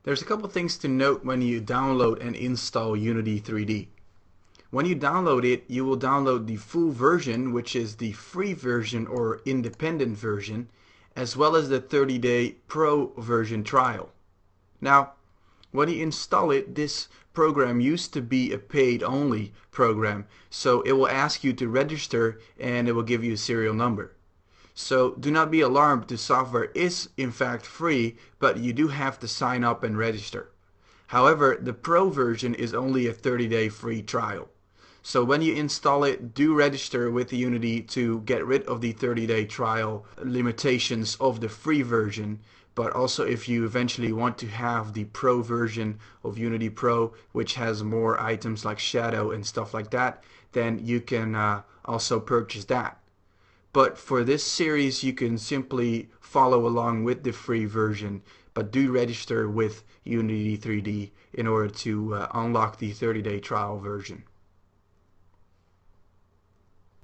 There's a couple things to note when you download and install Unity 3D. When you download it, you will download the full version, which is the free version or independent version, as well as the 30-day pro version trial. Now, when you install it, this program used to be a paid-only program, so it will ask you to register and it will give you a serial number. So do not be alarmed, the software is in fact free, but you do have to sign up and register. However, the Pro version is only a 30-day free trial. So when you install it, do register with Unity to get rid of the 30-day trial limitations of the free version. But also, if you eventually want to have the Pro version of Unity Pro, which has more items like shadow and stuff like that, then you can also purchase that. But for this series, you can simply follow along with the free version, but do register with Unity 3D in order to unlock the 30-day trial version.